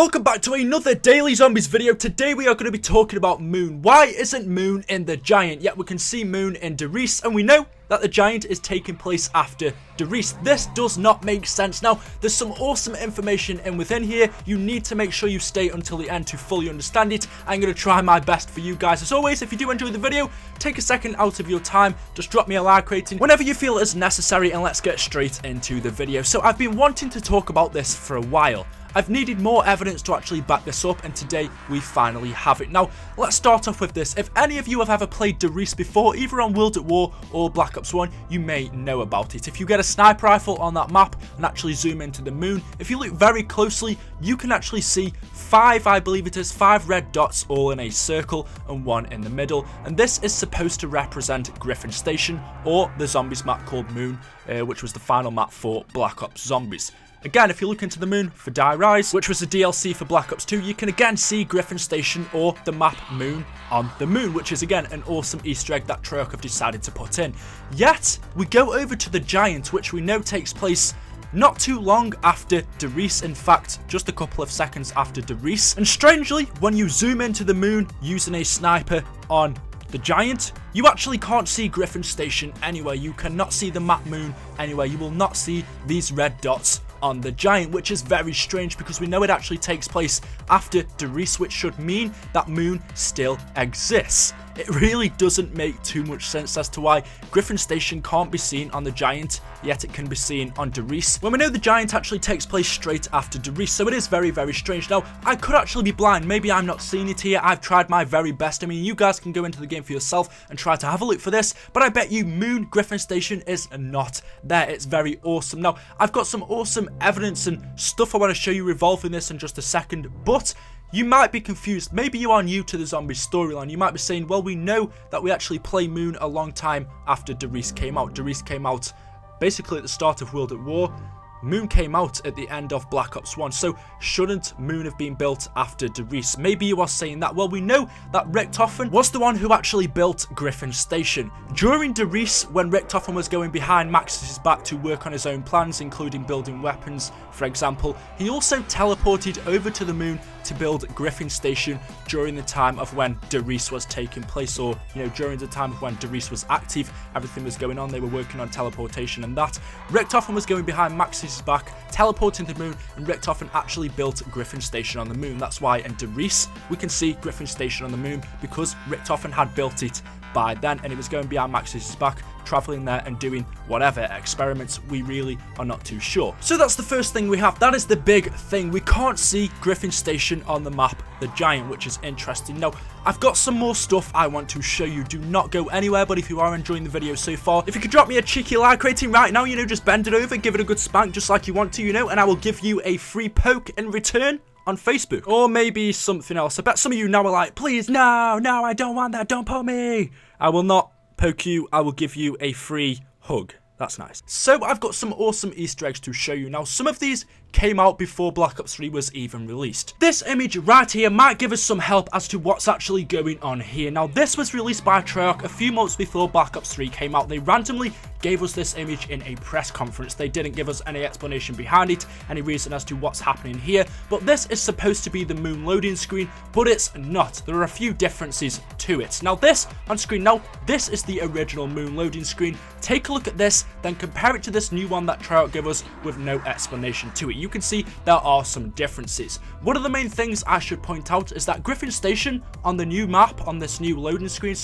Welcome back to another Daily Zombies video. Today we are going to be talking about Moon. Why isn't Moon in the Giant? Yet we can see Moon in Derice, and we know that the Giant is taking place after Derice. This does not make sense. Now, there's some awesome information in within here. You need to make sure you stay until the end to fully understand it. I'm going to try my best for you guys. As always, if you do enjoy the video, take a second out of your time. Just drop me a like rating whenever you feel it is necessary, and let's get straight into the video. So I've been wanting to talk about this for a while. I've needed more evidence to actually back this up, and today we finally have it. Now, let's start off with this. If any of you have ever played Derice before, either on World at War or Black Ops 1, you may know about it. If you get a sniper rifle on that map and actually zoom into the moon, if you look very closely, you can actually see five red dots all in a circle and one in the middle. And this is supposed to represent Griffin Station, or the zombies map called Moon, which was the final map for Black Ops Zombies. Again, if you look into the moon for Die Rise, which was a DLC for Black Ops 2, you can again see Griffin Station or the map Moon on the moon, which is again an awesome Easter egg that Treyarch have decided to put in. Yet, we go over to the Giant, which we know takes place not too long after Derice, in fact, just a couple of seconds after Derice. And strangely, when you zoom into the moon using a sniper on the Giant, you actually can't see Griffin Station anywhere. You cannot see the map Moon anywhere. You will not see these red dots on the Giant, which is very strange because we know it actually takes place after Derice, which should mean that Moon still exists. It really doesn't make too much sense as to why Griffin Station can't be seen on the Giant, yet it can be seen on Derice, when we know the Giant actually takes place straight after Derice. So it is very, very strange. Now, I could actually be blind. Maybe I'm not seeing it here. I've tried my very best. I mean, you guys can go into the game for yourself and try to have a look for this, but I bet you Moon Griffin Station is not there. It's very awesome. Now, I've got some awesome evidence and stuff I want to show you revolving this in just a second, but you might be confused. Maybe you are new to the zombie storyline. You might be saying, well, we know that we actually play Moon a long time after Derice came out. Derice came out basically at the start of World at War. Moon came out at the end of Black Ops 1, so shouldn't Moon have been built after Derice? Maybe you are saying that. Well, we know that Richtofen was the one who actually built Griffin Station. During Derice, when Richtofen was going behind Max's back to work on his own plans, including building weapons, for example, he also teleported over to the moon to build Griffin Station during the time of when Derice was taking place, or, you know, during the time of when Derice was active, everything was going on, they were working on teleportation and that. Richtofen was going behind Max's back, teleporting to the moon, and Richtofen actually built Griffin Station on the moon. That's why in Derice, we can see Griffin Station on the moon, because Richtofen had built it by then, and it was going behind Max's back, traveling there and doing whatever experiments. We really are not too sure. So that's the first thing we have. That is the big thing. We can't see Griffin Station on the map, the Giant, which is interesting. Now, I've got some more stuff I want to show you. Do not go anywhere, but if you are enjoying the video so far, if you could drop me a cheeky like rating right now, you know, just bend it over, give it a good spank just like you want to, you know, and I will give you a free poke in return on Facebook, or maybe something else. I bet some of you now are like, please, no, I don't want that, don't poke me. I will not poke you, I will give you a free hug. That's nice. So I've got some awesome Easter eggs to show you. Now, some of these came out before Black Ops 3 was even released. This image right here might give us some help as to what's actually going on here. Now, this was released by Treyarch a few months before Black Ops 3 came out. They randomly gave us this image in a press conference. They didn't give us any explanation behind it, any reason as to what's happening here, but this is supposed to be the moon loading screen, but it's not. There are a few differences to it. Now, this on screen now, this is the original moon loading screen. Take a look at this, then compare it to this new one that Treyarch gave us with no explanation to it. You can see there are some differences. One of the main things I should point out is that Griffin Station on the new map, on this new loading screen,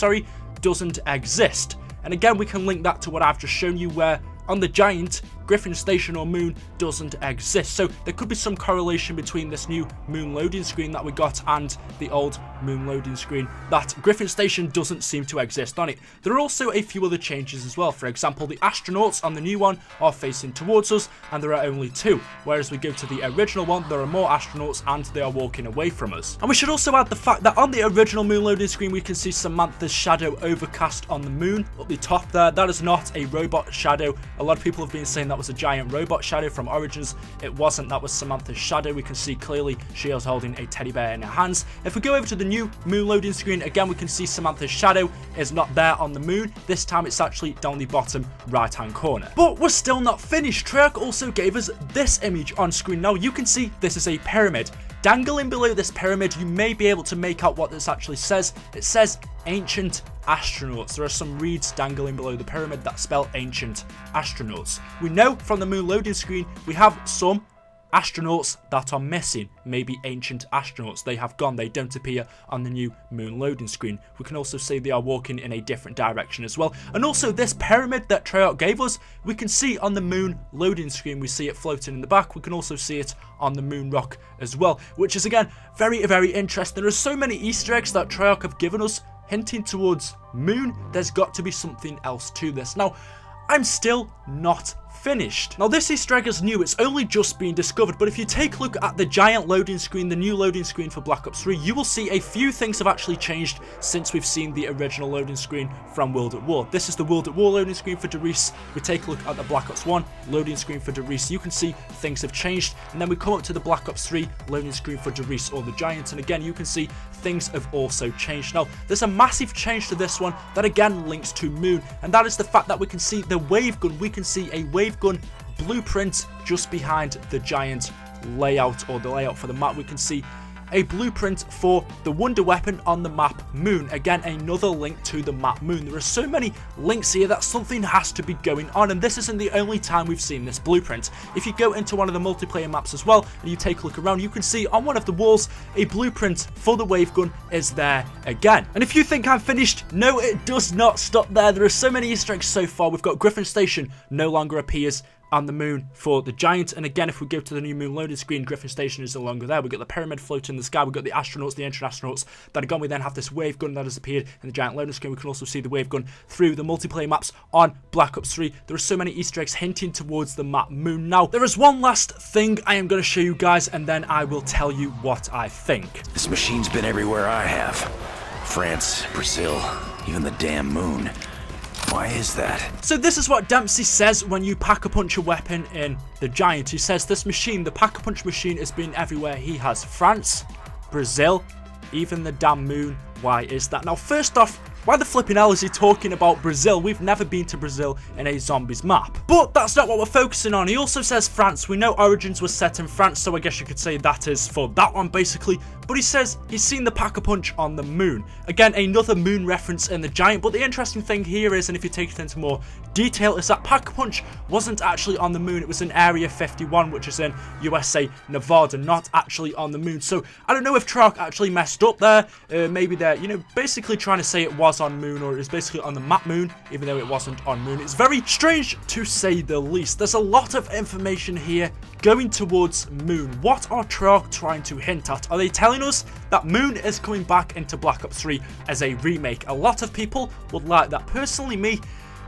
doesn't exist. And again, we can link that to what I've just shown you, where on the Giant, Griffin Station or moon doesn't exist. So there could be some correlation between this new moon loading screen that we got and the old moon loading screen, that Griffin Station doesn't seem to exist on it. There are also a few other changes as well. For example, the astronauts on the new one are facing towards us, and there are only 2, whereas we go to the original one, there are more astronauts and they are walking away from us. And we should also add the fact that on the original moon loading screen, we can see Samantha's shadow overcast on the moon up the top there. That is not a robot shadow. A lot of people have been saying that was a giant robot shadow from Origins. It wasn't. That was Samantha's shadow. We can see clearly she is holding a teddy bear in her hands. If we go over to the new moon loading screen, again, we can see Samantha's shadow is not there on the moon. This time it's actually down the bottom right hand corner. But we're still not finished. Treyarch also gave us this image on screen. Now you can see this is a pyramid. dangling below this pyramid, you may be able to make out what this actually says. It says ancient astronauts. There are some reeds dangling below the pyramid that spell ancient astronauts. We know from the moon loading screen we have some astronauts that are missing, maybe ancient astronauts. They have gone, they don't appear on the new moon loading screen. We can also see they are walking in a different direction as well. And also this pyramid that Treyarch gave us, we can see on the moon loading screen, we see it floating in the back. We can also see it on the moon rock as well, which is again very interesting. There are so many Easter eggs that Treyarch have given us hinting towards moon. There's got to be something else to this. Now, I'm still not finished. Now this Easter egg is new, it's only just been discovered, but if you take a look at the giant loading screen, the new loading screen for Black Ops 3, you will see a few things have actually changed since we've seen the original loading screen from World at War. This is the World at War loading screen for Derice. We take a look at the Black Ops 1 loading screen for Derice. You can see things have changed, and then we come up to the Black Ops 3 loading screen for Derice or the Giant, and again you can see things have also changed. Now there's a massive change to this one that again links to moon, and that is the fact that we can see the wave gun. We can see a wave gun blueprint just behind the Giant layout, or the layout for the map. We can see a blueprint for the wonder weapon on the map Moon. Again, another link to the map Moon. There are so many links here that something has to be going on, and this isn't the only time we've seen this blueprint. If you go into one of the multiplayer maps as well and you take a look around, you can see on one of the walls a blueprint for the wave gun is there again. And if you think I'm finished, no, it does not stop there. There are so many Easter eggs so far. We've got Griffin Station no longer appears on the moon for the Giant, and again if we go to the new moon loading screen, Griffin Station is no longer there. We've got the pyramid floating in the sky, we've got the astronauts, the ancient astronauts that are gone. We then have this wave gun that has appeared in the Giant loading screen. We can also see the wave gun through the multiplayer maps on Black Ops 3. There are so many Easter eggs hinting towards the map Moon. Now there is one last thing I am going to show you guys, and then I will tell you what I think. This machine's been everywhere I have. France, Brazil, even the damn moon. Why is that? So this is what Dempsey says when you pack-a-punch a weapon in the Giant. He says this machine, the pack-a-punch machine, has been everywhere. He has France, Brazil, even the damn moon. Why is that? Now first off, why the flipping hell is he talking about Brazil? We've never been to Brazil in a zombies map. But that's not what we're focusing on. He also says France. We know Origins was set in France, so I guess you could say that is for that one basically. But he says he's seen the pack-a-punch on the moon. Again, another moon reference in the Giant. But the interesting thing here is, and if you take it into more detail, is that pack-a-punch wasn't actually on the moon. It was in Area 51, which is in USA, Nevada, not actually on the moon. So I don't know if Treyarch actually messed up there. Maybe they're, basically trying to say it was on moon, or it was basically on the map Moon, even though it wasn't on moon. It's very strange to say the least. There's a lot of information here going towards moon. What are Treyarch trying to hint at? Are they telling us that Moon is coming back into Black Ops 3 as a remake? A lot of people would like that. Personally, me,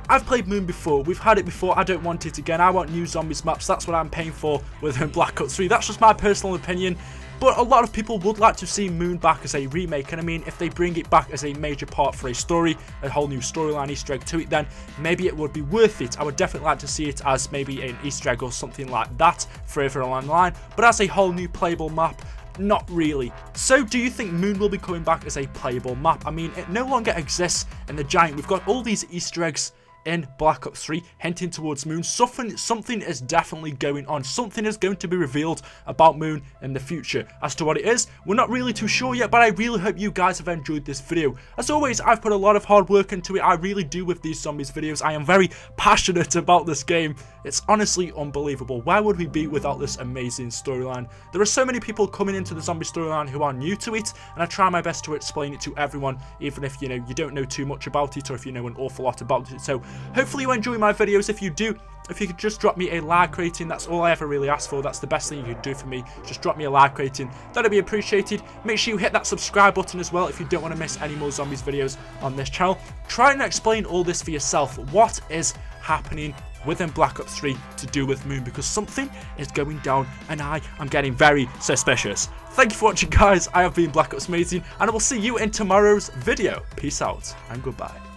I've played Moon before. We've had it before. I don't want it again. I want new zombies maps. That's what I'm paying for within Black Ops 3. That's just my personal opinion. But a lot of people would like to see Moon back as a remake, and I mean, if they bring it back as a major part for a story, a whole new storyline Easter egg to it, then maybe it would be worth it. I would definitely like to see it as maybe an Easter egg or something like that further along the line, but as a whole new playable map, not really. So do you think Moon will be coming back as a playable map? I mean, it no longer exists in the Giant. We've got all these Easter eggs in Black Ops 3 hinting towards Moon. Something is definitely going on. Something is going to be revealed about Moon in the future. As to what it is, we're not really too sure yet, but I really hope you guys have enjoyed this video. As always, I've put a lot of hard work into it. I really do with these zombies videos. I am very passionate about this game. It's honestly unbelievable. Where would we be without this amazing storyline? There are so many people coming into the zombie storyline who are new to it, and I try my best to explain it to everyone, even if, you don't know too much about it, or if you know an awful lot about it. So hopefully you enjoy my videos. If you do, if you could just drop me a like rating, that's all I ever really ask for. That's the best thing you could do for me. Just drop me a like rating. That'd be appreciated. Make sure you hit that subscribe button as well if you don't want to miss any more zombies videos on this channel. Try and explain all this for yourself. What is happening within Black Ops 3 to do with Moon? Because something is going down and I am getting very suspicious. Thank you for watching, guys. I have been BlackOpsAmazing, and I will see you in tomorrow's video. Peace out and goodbye.